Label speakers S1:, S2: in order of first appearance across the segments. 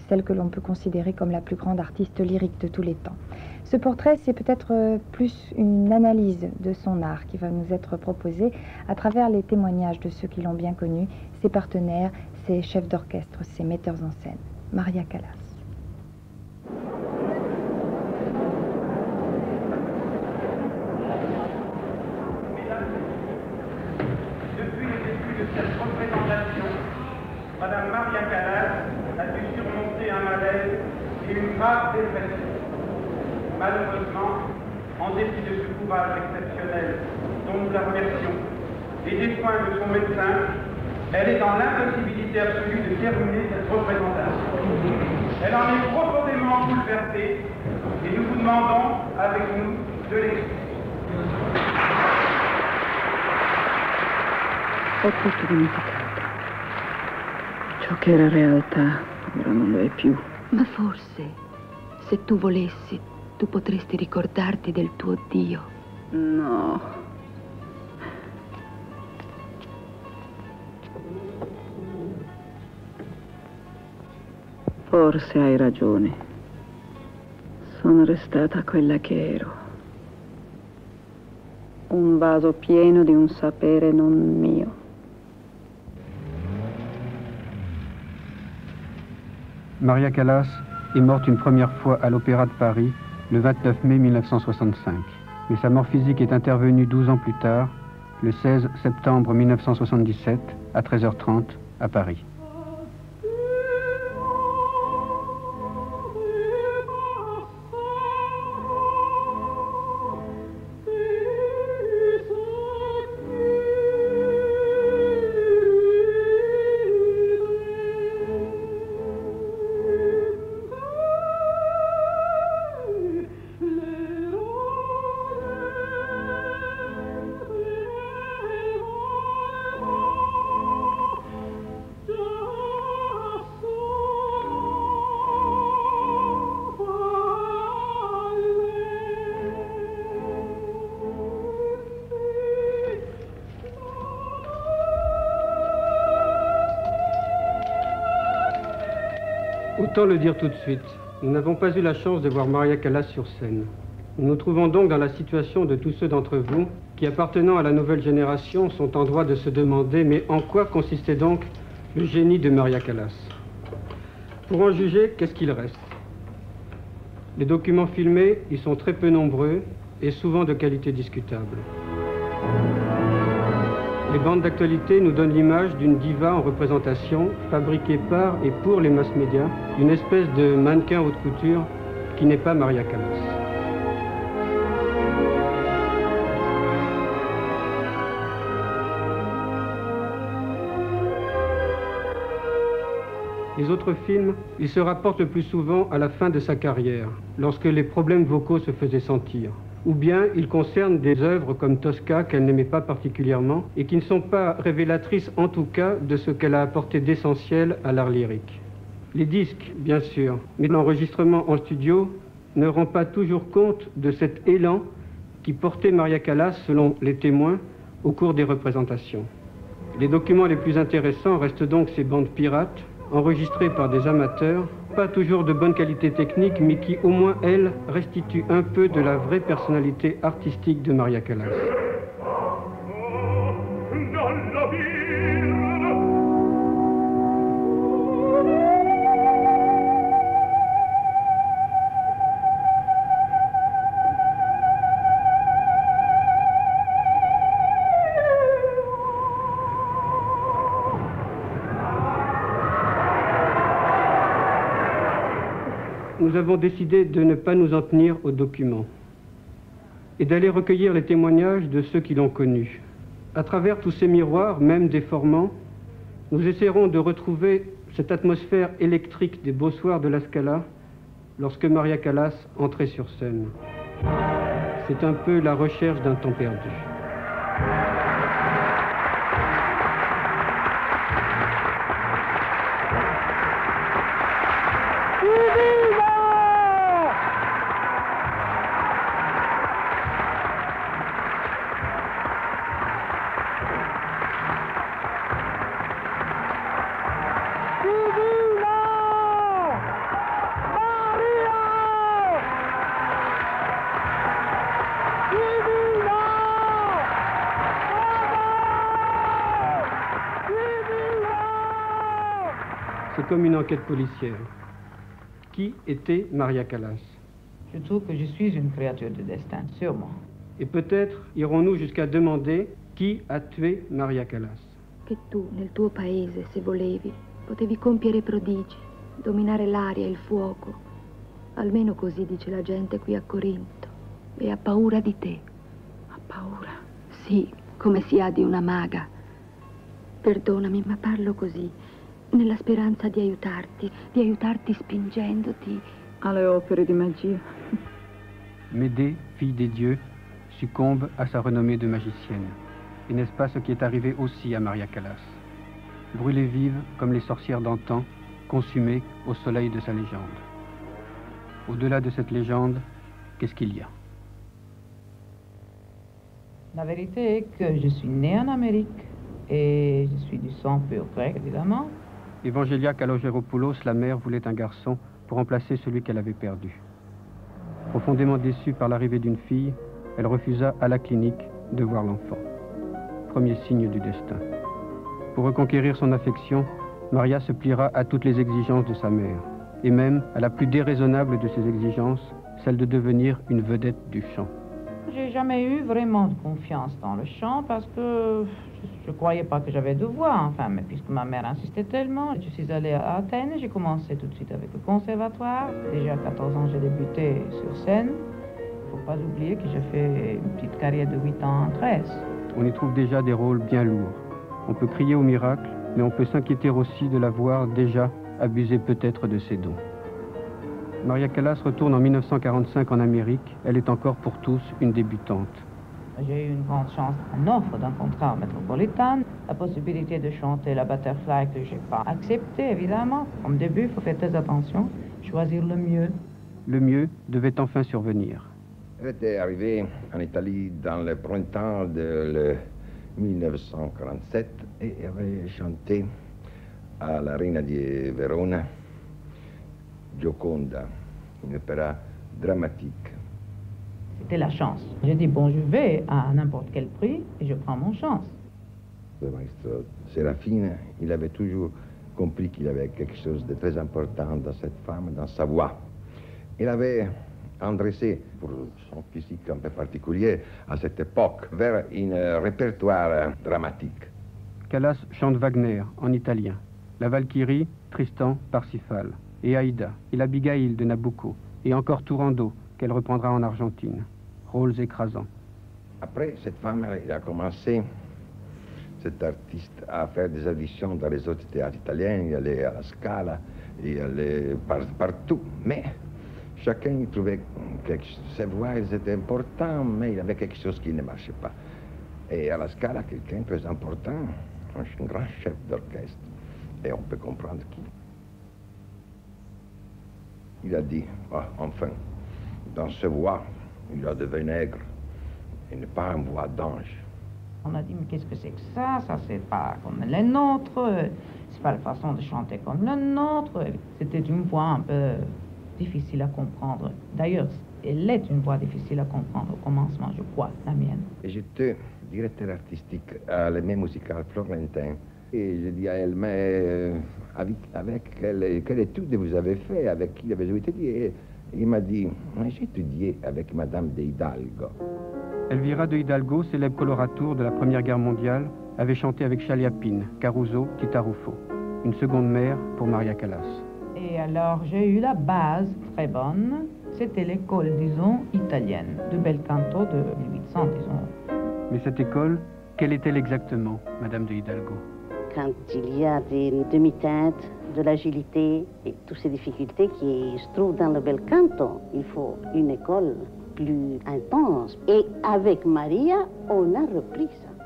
S1: celle que l'on peut considérer comme la plus grande artiste lyrique de tous les temps. Ce portrait, c'est peut-être plus une analyse de son art qui va nous être proposée à travers les témoignages de ceux qui l'ont bien connue, ses partenaires, ses chefs d'orchestre, ses metteurs en scène. Maria Callas.
S2: Depuis le début de cette représentation, Madame Maria Callas a dû surmonter un malaise et une grave dépression. Malheureusement, en dépit de ce courage exceptionnel dont nous la remercions et des soins de son médecin, elle est dans l'impossibilité absolue de terminer cette représentation. Elle en est profondément bouleversée et nous vous demandons, avec nous, de l'expliquer.
S3: Ho tutto dimenticato. Ciò che era realtà ora non lo è più.
S4: Ma forse, se tu volessi, tu potresti ricordarti del tuo Dio.
S3: No. Forse hai ragione. Sono restata quella che ero. Un vaso pieno di un sapere non mio.
S5: Maria Callas est morte une première fois à l'Opéra de Paris le 29 mai 1965. Mais sa mort physique est intervenue 12 ans plus tard, le 16 septembre 1977, à 13h30, à Paris.
S6: Autant le dire tout de suite, nous n'avons pas eu la chance de voir Maria Callas sur scène. Nous nous trouvons donc dans la situation de tous ceux d'entre vous qui, appartenant à la nouvelle génération, sont en droit de se demander mais en quoi consistait donc le génie de Maria Callas. Pour en juger, qu'est-ce qu'il reste? Les documents filmés, ils sont très peu nombreux et souvent de qualité discutable. Les bandes d'actualité nous donnent l'image d'une diva en représentation, fabriquée par et pour les mass médias, une espèce de mannequin haute couture qui n'est pas Maria Callas. Les autres films, ils se rapportent le plus souvent à la fin de sa carrière, lorsque les problèmes vocaux se faisaient sentir. Ou bien ils concernent des œuvres comme Tosca qu'elle n'aimait pas particulièrement et qui ne sont pas révélatrices en tout cas de ce qu'elle a apporté d'essentiel à l'art lyrique. Les disques, bien sûr, mais l'enregistrement en studio ne rend pas toujours compte de cet élan qui portait Maria Callas, selon les témoins, au cours des représentations. Les documents les plus intéressants restent donc ces bandes pirates, enregistrées par des amateurs, pas toujours de bonne qualité technique, mais qui, au moins, elles, restituent un peu de la vraie personnalité artistique de Maria Callas. Nous avons décidé de ne pas nous en tenir aux documents et d'aller recueillir les témoignages de ceux qui l'ont connue. À travers tous ces miroirs, même déformants, nous essaierons de retrouver cette atmosphère électrique des beaux soirs de la Scala lorsque Maria Callas entrait sur scène. C'est un peu la recherche d'un temps perdu. comme une enquête policière. Qui était Maria Callas?
S7: Je trouve que je suis une créature de destin, sûrement.
S6: Et peut-être irons-nous jusqu'à demander qui a tué Maria Callas.
S4: Che tu, nel tuo paese, se volevi, potevi compiere prodigi, dominare l'aria e il fuoco. Almeno così dice la gente qui a Corinto. E ha paura di te. Ha paura? Sì, come si ha di una maga. Perdonami, ma parlo così, nella speranza di aiutarti spingendoti.
S3: Alle opere di magia.
S5: Médée, fille des dieux, succombe à sa renommée de magicienne. Et n'est-ce pas ce qui est arrivé aussi à Maria Callas? Brûlée vive comme les sorcières d'antan, consumée au soleil de sa légende. Au-delà de cette légende, qu'est-ce qu'il y a?
S7: La vérité est que je suis née en Amérique et je suis du sang pur grec, évidemment.
S5: Evangelia Kalogeropoulos, la mère, voulait un garçon pour remplacer celui qu'elle avait perdu. Profondément déçue par l'arrivée d'une fille, elle refusa à la clinique de voir l'enfant. Premier signe du destin. Pour reconquérir son affection, Maria se pliera à toutes les exigences de sa mère, et même à la plus déraisonnable de ses exigences, celle de devenir une vedette du chant.
S7: J'ai jamais eu vraiment de confiance dans le chant parce que je croyais pas que j'avais de voix, enfin, mais puisque ma mère insistait tellement, je suis allée à Athènes, j'ai commencé tout de suite avec le conservatoire. Déjà à 14 ans, j'ai débuté sur scène. Il faut pas oublier que j'ai fait une petite carrière de 8 ans en 13.
S5: On y trouve déjà des rôles bien lourds. On peut crier au miracle, mais on peut s'inquiéter aussi de la voir déjà abuser peut-être de ses dons. Maria Callas retourne en 1945 en Amérique. Elle est encore pour tous une débutante.
S7: J'ai eu une grande chance, une offre d'un contrat métropolitain, la possibilité de chanter la Butterfly que je n'ai pas acceptée, évidemment. Comme début, il faut faire très attention, choisir le mieux.
S5: Le mieux devait enfin survenir.
S8: Elle était arrivée en Italie dans le printemps de 1947 et avait chanté à la Reina di Verona Gioconda, une opéra dramatique.
S7: C'était la chance. J'ai dit, bon, je vais à n'importe quel prix et je prends mon chance.
S8: Le maestro Serafine, il avait toujours compris qu'il y avait quelque chose de très important dans cette femme, dans sa voix. Il avait endressé, pour son physique un peu particulier, à cette époque, vers un répertoire dramatique.
S5: Callas chante Wagner en italien, la Valkyrie, Tristan, Parsifal, et Aïda, et l'Abigail de Nabucco, et encore Turandot, qu'elle reprendra en Argentine. Rôles écrasants.
S8: Après, cette femme, elle a commencé, cet artiste, à faire des auditions dans les autres théâtres italiens. Il allait à la Scala, il allait partout. Mais chacun y trouvait quelque chose. Ses voix, elles étaient importantes, mais il y avait quelque chose qui ne marchait pas. Et à la Scala, quelqu'un de très important, un grand chef d'orchestre. Et on peut comprendre qui. Il a dit, oh, enfin, dans ce voix, il y a de vinaigre, et n'est pas une voix d'ange.
S7: On a dit, mais qu'est-ce que c'est que ça? Ça, c'est pas comme les nôtres, c'est pas la façon de chanter comme la nôtre. C'était une voix un peu difficile à comprendre. D'ailleurs, elle est une voix difficile à comprendre au commencement, je crois, la mienne.
S8: J'étais directeur artistique à l'Aimé musical florentin. Et je dis à elle, mais avec quelle étude vous avez fait, avec qui avez-vous étudié? Et il m'a dit, j'ai étudié avec Madame de Hidalgo.
S5: Elvira de Hidalgo, célèbre coloratour de la Première Guerre mondiale, avait chanté avec Chaliapine, Caruso, Titarufo. Une seconde mère pour Maria Callas.
S7: Et alors, j'ai eu la base très bonne. C'était l'école, disons, italienne, de bel canto de 1800, disons.
S5: Mais cette école, quelle est-elle exactement, Madame de Hidalgo?
S9: Quand il y a des demi-teintes, de l'agilité et toutes ces difficultés qui se trouvent dans le bel canto, il faut une école plus intense. Et avec Maria, on a repris ça.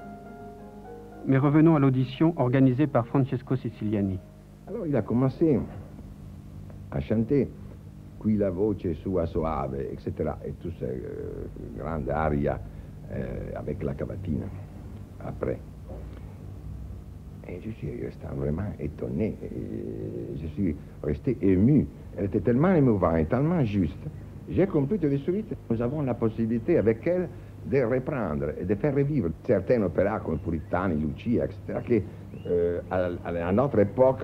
S5: Mais revenons à l'audition organisée par Francesco Siciliani.
S8: Alors il a commencé à chanter Qui la voce sua soave, etc. Et toutes ces grandes arias avec la cavatina après. Et je suis resté vraiment étonné. Et je suis resté ému. Elle était tellement émouvante, tellement juste. J'ai compris tout de suite. Nous avons la possibilité avec elle de reprendre et de faire revivre certains opéras comme Puritani, Lucia, etc. Que à notre époque,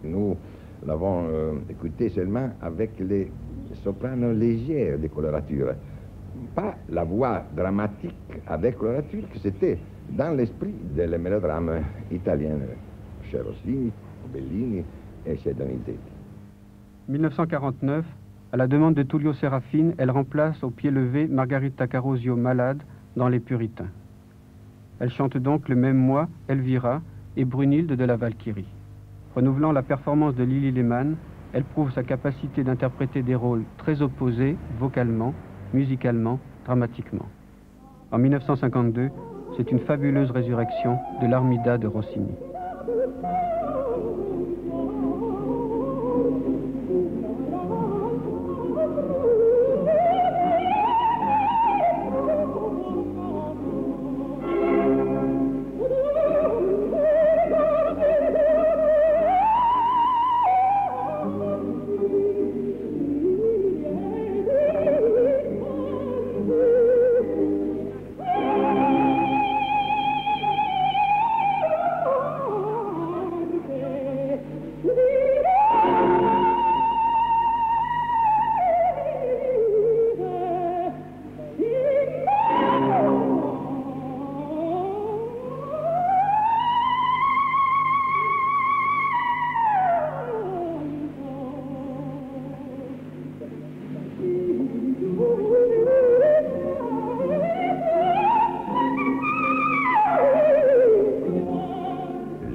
S8: nous nous l'avons écouté seulement avec les sopranos légères de colorature. Pas la voix dramatique avec colorature, que c'était dans l'esprit des mélodrames italiens, chez Rossini, Bellini et chez Donizetti.
S5: 1949, à la demande de Tullio Serafine, elle remplace au pied levé Margarita Carosio malade dans Les Puritains. Elle chante donc le même mois Elvira et Brunhilde de la Valkyrie. Renouvelant la performance de Lili Lehmann, elle prouve sa capacité d'interpréter des rôles très opposés, vocalement, musicalement, dramatiquement. En 1952, c'est une fabuleuse résurrection de l'Armida de Rossini.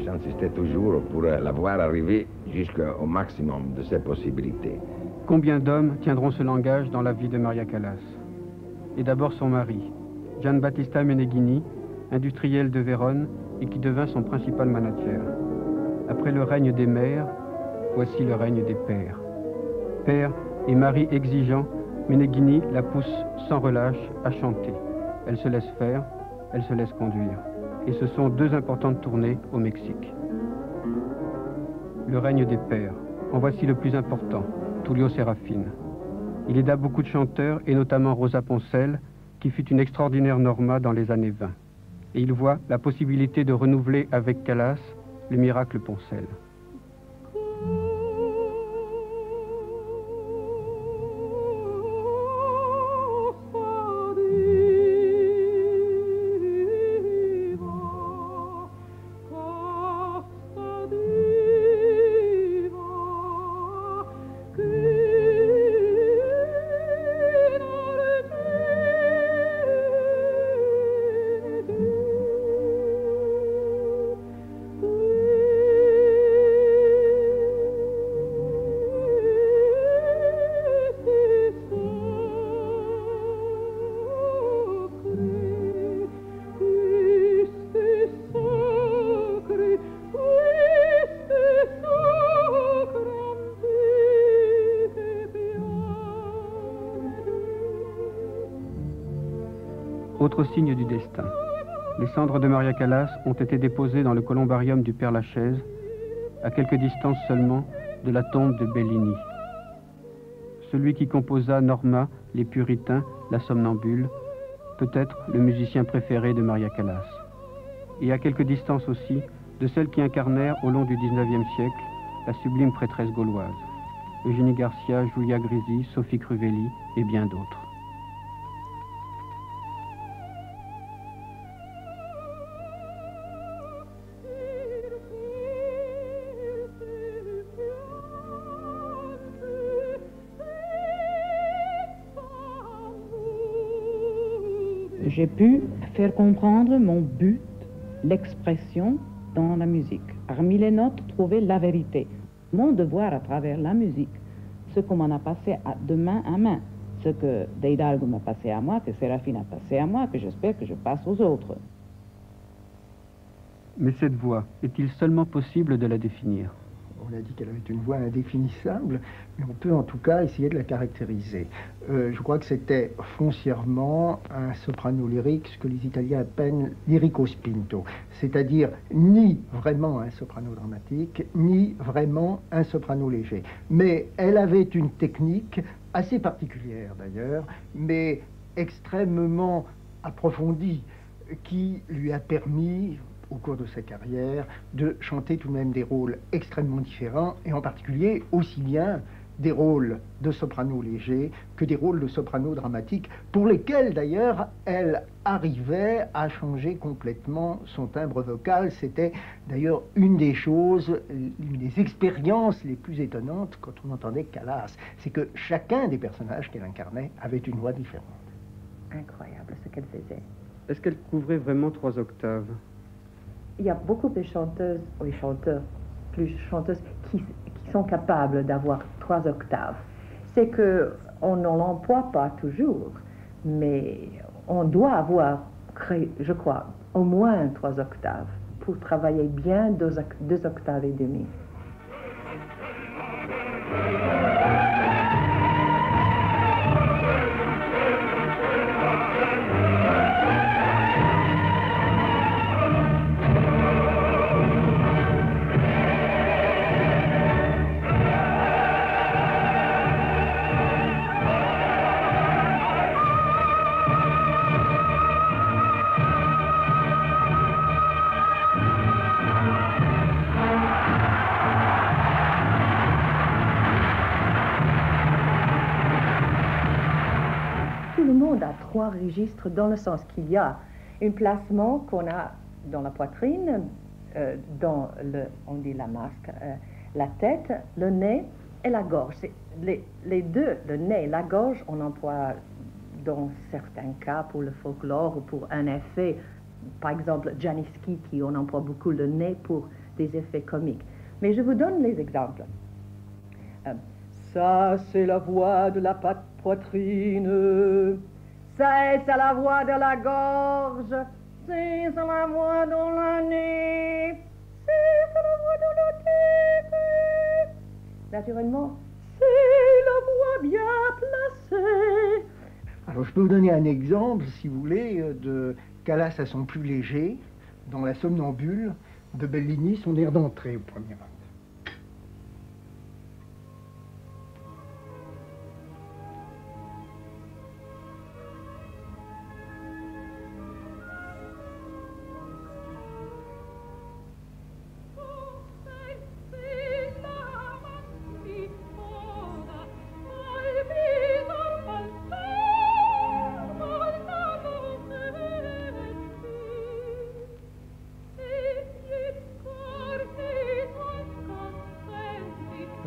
S8: J'insistais toujours pour la voir arriver jusqu'au maximum de ses possibilités.
S5: Combien d'hommes tiendront ce langage dans la vie de Maria Callas? Et d'abord son mari, Gianbattista Meneghini, industriel de Vérone et qui devint son principal manager. Après le règne des mères, voici le règne des pères. Père et mari exigeant, Meneghini la pousse sans relâche à chanter. Elle se laisse faire, elle se laisse conduire. Et ce sont deux importantes tournées au Mexique. Le règne des pères. En voici le plus important, Tullio Serafine. Il aida beaucoup de chanteurs, et notamment Rosa Poncel, qui fut une extraordinaire Norma dans les années 20. Et il voit la possibilité de renouveler avec Callas le miracle Poncel. Autre signe du destin. Les cendres de Maria Callas ont été déposées dans le columbarium du Père-Lachaise, à quelque distance seulement de la tombe de Bellini. Celui qui composa Norma, Les Puritains, La Somnambule, peut-être le musicien préféré de Maria Callas. Et à quelque distance aussi de celles qui incarnèrent au long du XIXe siècle la sublime prêtresse gauloise. Eugénie Garcia, Julia Grisi, Sophie Cruvelli et bien d'autres.
S7: J'ai pu faire comprendre mon but, l'expression dans la musique. Parmi les notes, trouver la vérité. Mon devoir à travers la musique, ce qu'on m'en a passé de main à main, ce que Deidalgo m'a passé à moi, que Sérafine a passé à moi, que j'espère que je passe aux autres.
S5: Mais cette voix, est-il seulement possible de la définir?
S10: On a dit qu'elle avait une voix indéfinissable, mais on peut en tout cas essayer de la caractériser. Je crois que c'était foncièrement un soprano lyrique, ce que les Italiens appellent lyrico spinto, c'est-à-dire ni vraiment un soprano dramatique, ni vraiment un soprano léger. Mais elle avait une technique assez particulière d'ailleurs, mais extrêmement approfondie, qui lui a permis, au cours de sa carrière, de chanter tout de même des rôles extrêmement différents, et en particulier aussi bien des rôles de soprano léger que des rôles de soprano dramatique, pour lesquels d'ailleurs elle arrivait à changer complètement son timbre vocal. C'était d'ailleurs une des choses, une des expériences les plus étonnantes quand on entendait Callas, c'est que chacun des personnages qu'elle incarnait avait une voix différente.
S1: Incroyable ce qu'elle faisait.
S6: Est-ce qu'elle couvrait vraiment 3 octaves?
S11: Il y a beaucoup de chanteuses, oui, chanteurs, plus chanteuses, qui sont capables d'avoir 3 octaves. C'est qu'on ne l'emploie pas toujours, mais on doit avoir, je crois, au moins 3 octaves pour travailler bien 2 octaves et demie. À 3 registres, dans le sens qu'il y a un placement qu'on a dans la poitrine, dans on dit la masque, la tête, le nez et la gorge. Les deux, le nez et la gorge, on emploie dans certains cas pour le folklore ou pour un effet. Par exemple, Janiski, qui on emploie beaucoup le nez pour des effets comiques. Mais je vous donne les exemples. Ça, c'est la voix de la poitrine. C'est la voix de la gorge, c'est la voix dans la nez, c'est la voix dans la tête. Naturellement, c'est la voix bien placée.
S10: Alors je peux vous donner un exemple, si vous voulez, de Callas à son plus léger, dans La Somnambule de Bellini, son air d'entrée au premier acte.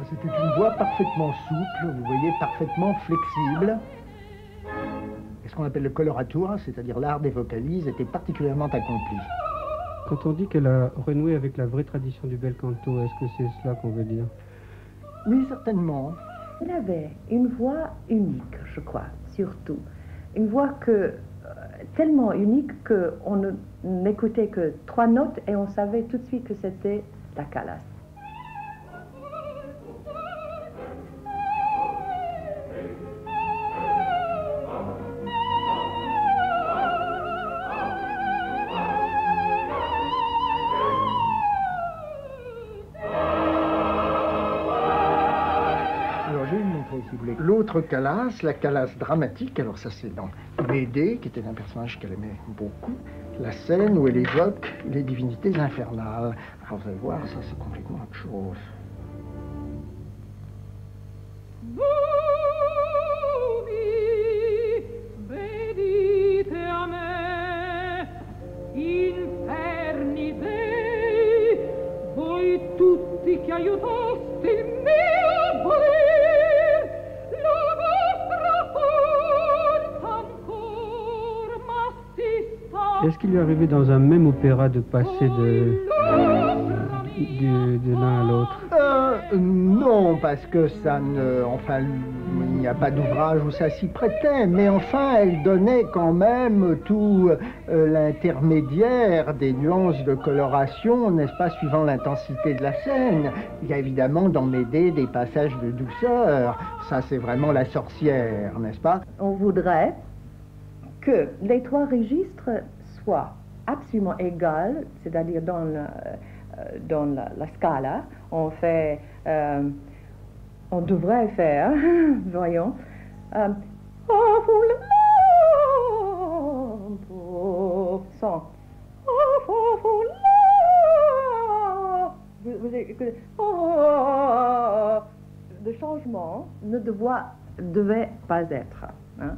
S10: C'était une voix parfaitement souple, vous voyez, parfaitement flexible. Et ce qu'on appelle le coloratura, c'est-à-dire l'art des vocalises, était particulièrement accompli.
S6: Quand on dit qu'elle a renoué avec la vraie tradition du bel canto, est-ce que c'est cela qu'on veut dire?
S10: Oui, certainement.
S11: Il avait une voix unique, je crois, surtout. Une voix tellement unique qu'on n'écoutait que 3 notes et on savait tout de suite que c'était la Callas.
S10: L'autre Callas, la Callas dramatique, alors ça c'est dans Médée, qui était un personnage qu'elle aimait beaucoup, la scène où elle évoque les divinités infernales. Alors vous allez voir, ça c'est complètement autre chose.
S6: Est-ce qu'il lui est arrivé dans un même opéra de passer de l'un à l'autre?
S10: Non, parce que ça ne... Enfin, il n'y a pas d'ouvrage où ça s'y prêtait, mais enfin, elle donnait quand même tout l'intermédiaire des nuances de coloration, n'est-ce pas, suivant l'intensité de la scène. Il y a évidemment dans Médée des passages de douceur. Ça, c'est vraiment la sorcière, n'est-ce pas?
S11: On voudrait que les 3 registres soient absolument égaux, c'est-à-dire dans la scala, on devrait faire, voyons, son, vous écoutez, le changement devait pas être. Hein.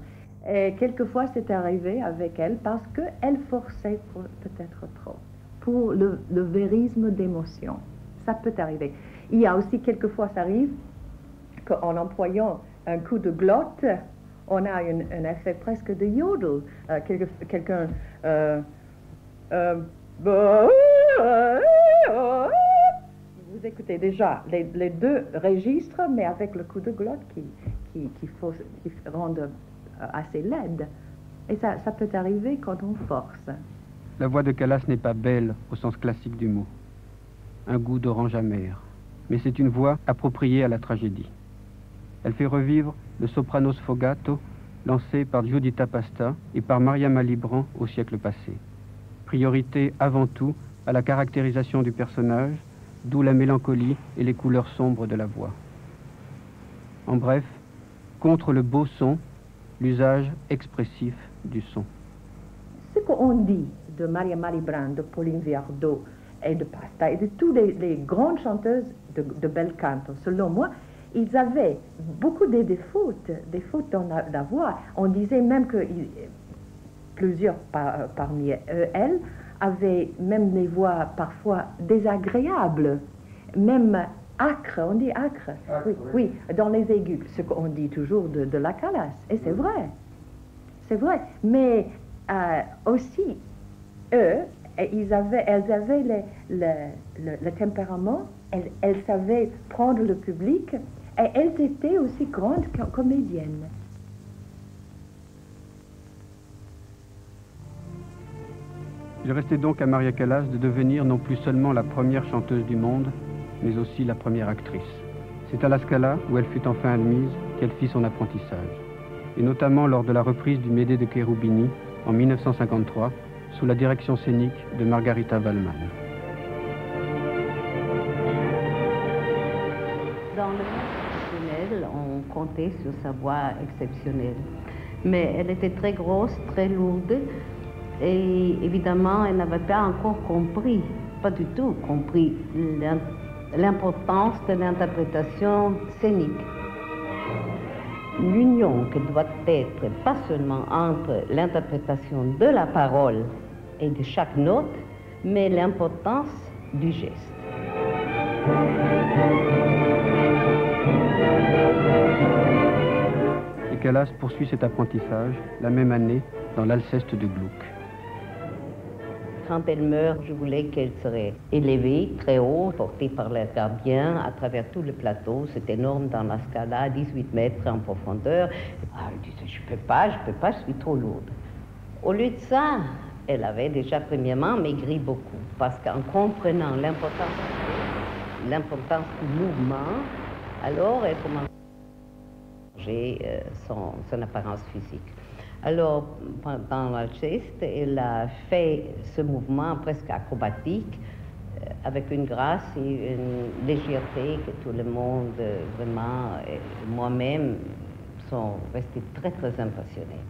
S11: Et quelquefois, c'est arrivé avec elle parce qu'elle forçait peut-être trop pour le vérisme d'émotion. Ça peut arriver. Il y a aussi quelquefois, ça arrive qu'en employant un coup de glotte, on a un effet presque de yodel. Quelqu'un... vous écoutez déjà les deux registres, mais avec le coup de glotte qui rend assez laide. Et ça peut arriver quand on force.
S5: La voix de Callas n'est pas belle au sens classique du mot. Un goût d'orange amer. Mais c'est une voix appropriée à la tragédie. Elle fait revivre le soprano sfogato lancé par Giuditta Pasta et par Maria Malibran au siècle passé. Priorité avant tout à la caractérisation du personnage, d'où la mélancolie et les couleurs sombres de la voix. En bref, contre le beau son, l'usage expressif du son.
S11: Ce qu'on dit de Maria Malibran, de Pauline Viardot et de Pasta et de toutes les grandes chanteuses de bel canto, selon moi, ils avaient beaucoup de des fautes dans la voix. On disait même que plusieurs parmi elles avaient même des voix parfois désagréables, même âcres, on dit âcres, oui, dans les aigus, ce qu'on dit toujours de la Callas, et c'est vrai, mais aussi, elles avaient le tempérament, elles savaient prendre le public, et elles étaient aussi grandes comédiennes.
S5: Il restait donc à Maria Callas de devenir non plus seulement la première chanteuse du monde, mais aussi la première actrice. C'est à la Scala, où elle fut enfin admise, qu'elle fit son apprentissage, et notamment lors de la reprise du Médée de Cherubini en 1953, sous la direction scénique de Margarita Wallmann.
S9: Dans le monde professionnel, on comptait sur sa voix exceptionnelle. Mais elle était très grosse, très lourde, et évidemment, elle n'avait pas encore compris, pas du tout compris, l'importance de l'interprétation scénique. L'union qui doit être pas seulement entre l'interprétation de la parole et de chaque note, mais l'importance du geste.
S5: Et Callas poursuit cet apprentissage la même année dans l'Alceste de Gluck.
S9: Quand elle meurt, je voulais qu'elle serait élevée, très haut, portée par les gardiens à travers tout le plateau. C'est énorme dans la Scala, 18 mètres en profondeur. Elle disait, je peux pas, je suis trop lourde. Au lieu de ça, elle avait déjà premièrement maigri beaucoup, parce qu'en comprenant l'importance du mouvement, alors elle commençait à changer son apparence physique. Alors, pendant l'Alceste, elle a fait ce mouvement presque acrobatique, avec une grâce et une légèreté que tout le monde, vraiment, moi-même, sont restés très, très impressionnés.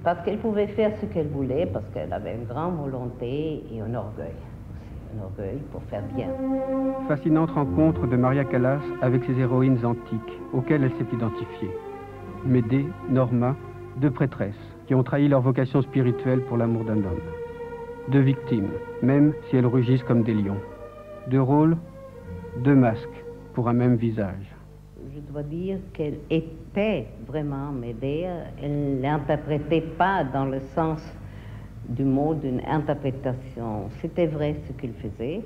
S9: Parce qu'elle pouvait faire ce qu'elle voulait, parce qu'elle avait une grande volonté et un orgueil. Un orgueil pour faire bien.
S5: Fascinante rencontre de Maria Callas avec ses héroïnes antiques, auxquelles elle s'est identifiée. Médée, Norma, deux prêtresses qui ont trahi leur vocation spirituelle pour l'amour d'un homme. Deux victimes, même si elles rugissent comme des lions. Deux rôles, deux masques pour un même visage.
S9: Je dois dire qu'elle était vraiment Médée. Elle n'interprétait pas dans le sens du mot d'une interprétation. C'était vrai ce qu'il faisait.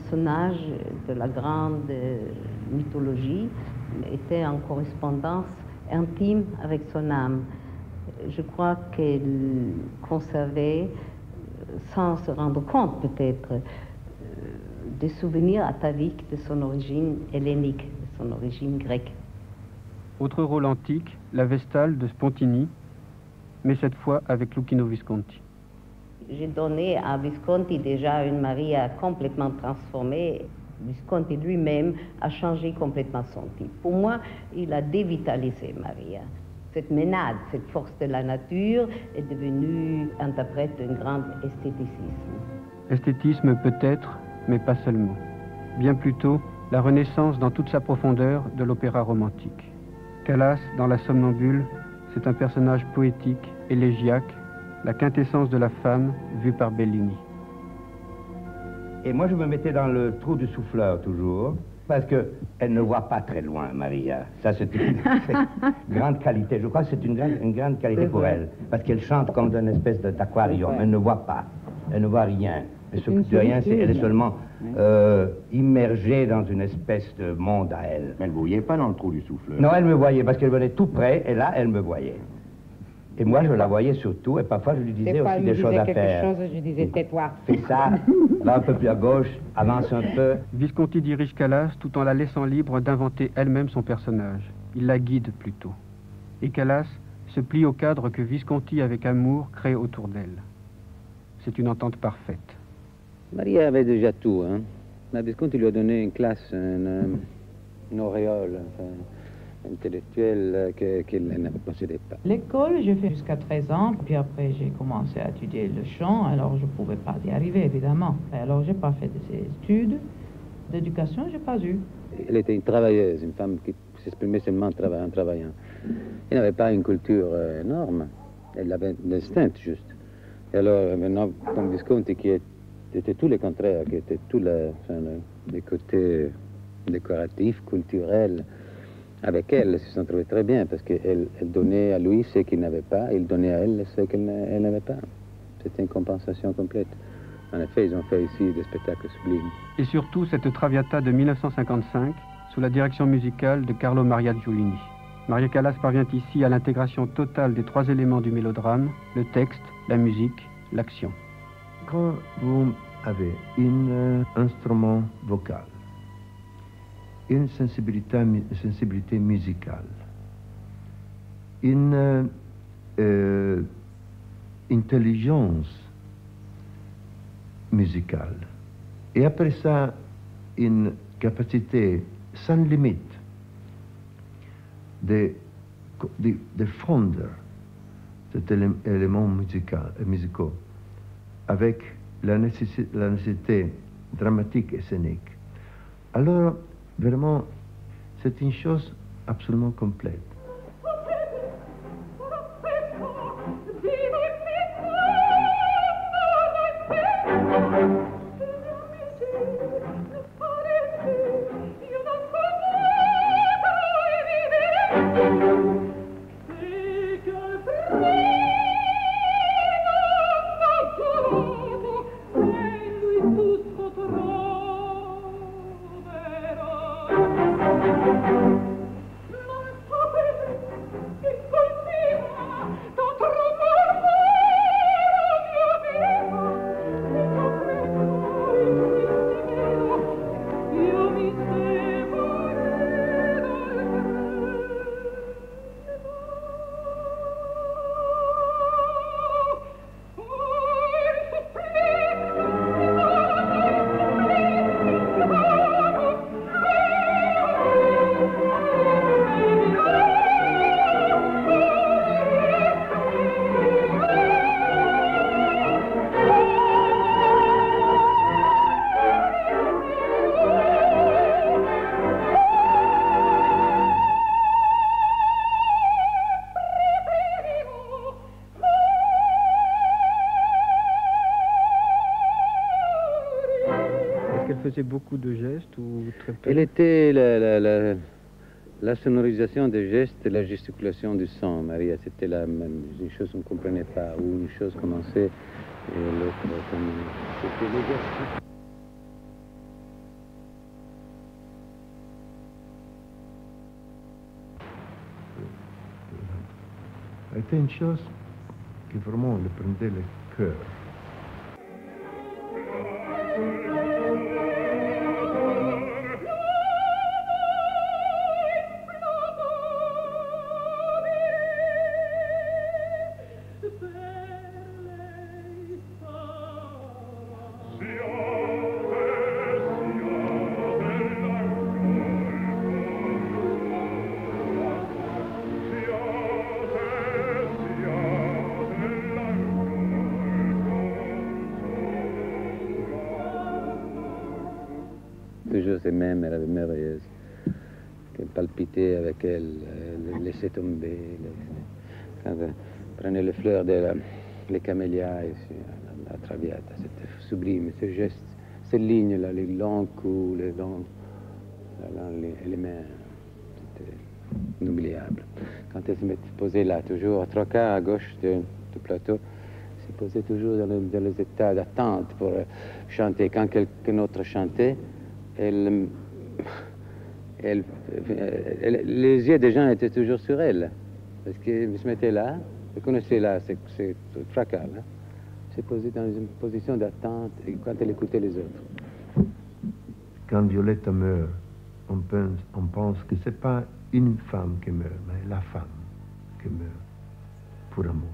S9: personnage de la grande mythologie était en correspondance intime avec son âme. Je crois qu'elle conservait, sans se rendre compte peut-être, des souvenirs ataviques de son origine hellénique, de son origine grecque.
S5: Autre rôle antique, la Vestale de Spontini, mais cette fois avec Luchino Visconti.
S9: J'ai donné à Visconti déjà une Maria complètement transformée. Visconti lui-même a changé complètement son type. Pour moi, il a dévitalisé Maria. Cette ménade, cette force de la nature est devenue interprète d'un grand esthéticisme.
S5: Esthétisme peut-être, mais pas seulement. Bien plutôt, la renaissance dans toute sa profondeur de l'opéra romantique. Callas, dans La Somnambule, c'est un personnage poétique, élégiaque, la quintessence de la femme vue par Bellini.
S12: Et moi, je me mettais dans le trou du souffleur toujours, parce qu'elle ne voit pas très loin, Maria. Ça, c'est une grande qualité. Je crois que c'est une grande qualité pour elle, parce qu'elle chante comme dans une espèce d'aquarium. Elle ne voit pas, elle ne voit rien. Elle s'occupe de rien, elle est seulement immergée dans une espèce de monde à elle.
S8: Mais elle ne voyait pas dans le trou du souffleur.
S12: Non, elle me voyait, parce qu'elle venait tout près, et là, elle me voyait. Et moi, je la voyais surtout, et parfois, je lui disais aussi des choses à faire.
S7: Je disais, tais-toi.
S12: Fais ça, va un peu plus à gauche, avance un peu.
S5: Visconti dirige Callas tout en la laissant libre d'inventer elle-même son personnage. Il la guide plutôt. Et Callas se plie au cadre que Visconti, avec amour, crée autour d'elle. C'est une entente parfaite.
S13: Maria avait déjà tout, hein. Mais Visconti lui a donné une classe, une auréole, enfin, intellectuelle qu'elle ne possédait pas.
S7: L'école, j'ai fait jusqu'à 13 ans, puis après j'ai commencé à étudier le chant, alors je ne pouvais pas y arriver, évidemment. Alors j'ai pas fait des études, d'éducation, j'ai pas eu.
S13: Elle était une travailleuse, une femme qui s'exprimait seulement en travaillant. Elle n'avait pas une culture énorme, elle avait l'instinct juste. Et alors maintenant, comme Visconti, qui était tout le contraire, qui était tout les côtés décoratifs, culturels, avec elle, ils se sont trouvés très bien, parce qu'elle donnait à lui ce qu'il n'avait pas, et il donnait à elle ce qu'elle n'avait pas. C'était une compensation complète. En effet, ils ont fait ici des spectacles sublimes.
S5: Et surtout cette Traviata de 1955, sous la direction musicale de Carlo Maria Giulini. Maria Callas parvient ici à l'intégration totale des trois éléments du mélodrame, le texte, la musique, l'action.
S14: Quand vous avez un instrument vocal, une sensibilité musicale, une intelligence musicale, et après ça, une capacité sans limite de fondre cet élément musicaux avec la nécessité dramatique et scénique. Alors, vraiment, c'est une chose absolument complète.
S5: Faisait beaucoup de gestes ou très peu?
S13: Elle était la sonorisation des gestes et la gesticulation du son, Maria. C'était une chose qu'on ne comprenait pas, ou une chose commençait et l'autre terminait. C'était les gestes.
S14: c'était une chose qui vraiment le prenait le cœur.
S13: Toujours ces mêmes, elle avait merveilleuse. Qu'elle palpitait avec elle, laissait tomber. Quand elle prenait les fleurs, les camélias, la Traviata, c'était sublime, ce geste, ces lignes-là, les longs coups, les mains, c'était inoubliable. Quand elle se posait là, toujours à 3/4 à gauche du plateau, se posait toujours dans les états d'attente pour chanter. Quand quelqu'un autre chantait, les yeux des gens étaient toujours sur elle, parce qu'elle se mettait là, elle connaissait là, c'est fracas, là, se posait dans une position d'attente quand elle écoutait les autres.
S14: Quand Violetta meurt, on pense que ce n'est pas une femme qui meurt, mais la femme qui meurt pour amour.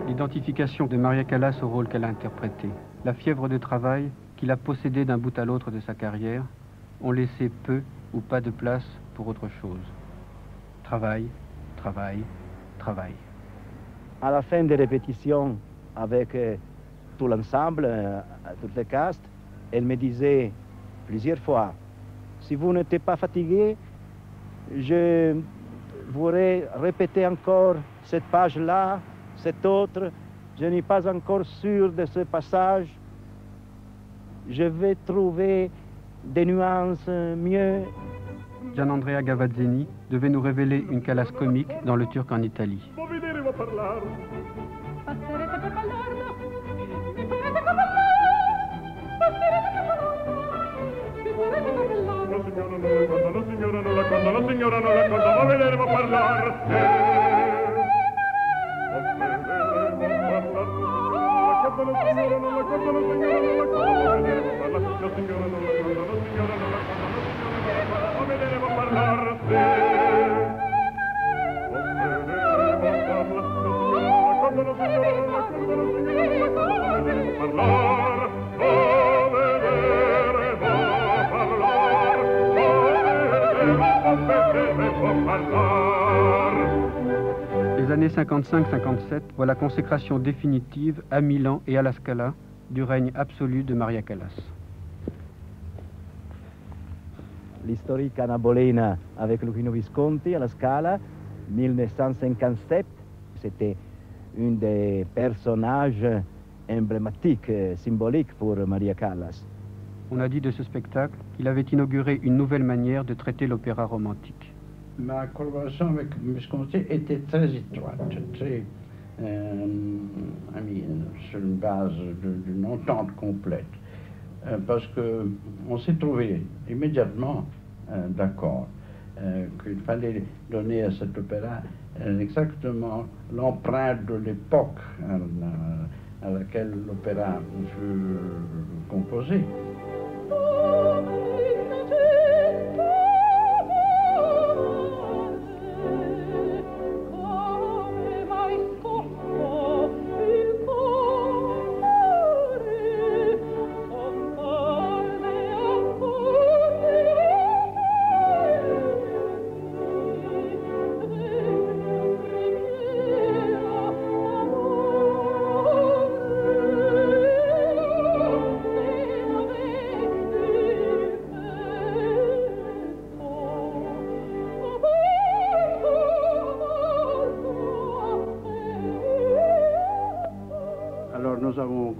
S5: L'identification de Maria Callas au rôle qu'elle a interprété, la fièvre de travail qui l'a possédée d'un bout à l'autre de sa carrière, ont laissé peu ou pas de place pour autre chose. Travail, travail, travail.
S15: À la fin des répétitions avec tout l'ensemble, toutes les castes, elle me disait plusieurs fois, si vous n'êtes pas fatigué, je voudrais répéter encore cette page-là, cette autre, je n'ai pas encore sûr de ce passage, je vais trouver des nuances mieux.
S5: Gianandrea Gavazzeni devait nous révéler une Callas comique dans Le Turc en Italie. Les années 55-57 voient la consécration définitive à Milan et à la Scala du règne absolu de Maria Callas.
S15: L'historique Anna Bolena avec Luchino Visconti à la Scala, 1957, c'était un des personnages emblématiques, symboliques pour Maria Callas.
S5: On a dit de ce spectacle qu'il avait inauguré une nouvelle manière de traiter l'opéra romantique.
S16: Ma collaboration avec Visconti était très étroite, très sur une base d'une entente complète, parce qu'on s'est trouvé immédiatement d'accord qu'il fallait donner à cet opéra exactement l'empreinte de l'époque à laquelle l'opéra fut composé.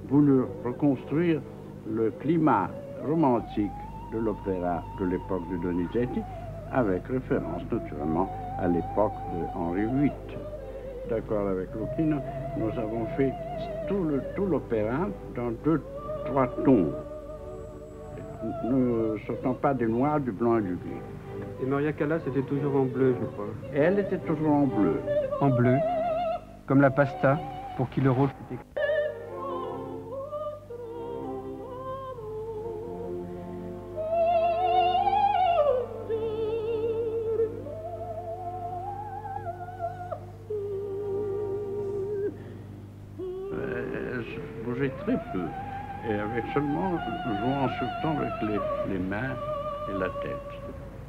S16: voulu reconstruire le climat romantique de l'opéra de l'époque de Donizetti, avec référence naturellement à l'époque de Henri VIII. D'accord avec Lucchino, nous avons fait tout l'opéra dans 2-3 tons, ne sortant pas du noir, du blanc et du gris.
S6: Et Maria Callas était toujours en bleu, je crois.
S16: Et elle était toujours en bleu.
S5: En bleu, comme la pasta, pour qui le rôle fut écrit.
S16: Bougeait très peu, et avec seulement jouant surtout avec les mains et la tête.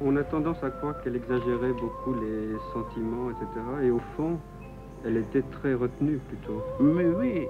S6: On a tendance à croire qu'elle exagérait beaucoup les sentiments, etc. Et au fond, elle était très retenue plutôt.
S16: Mais oui,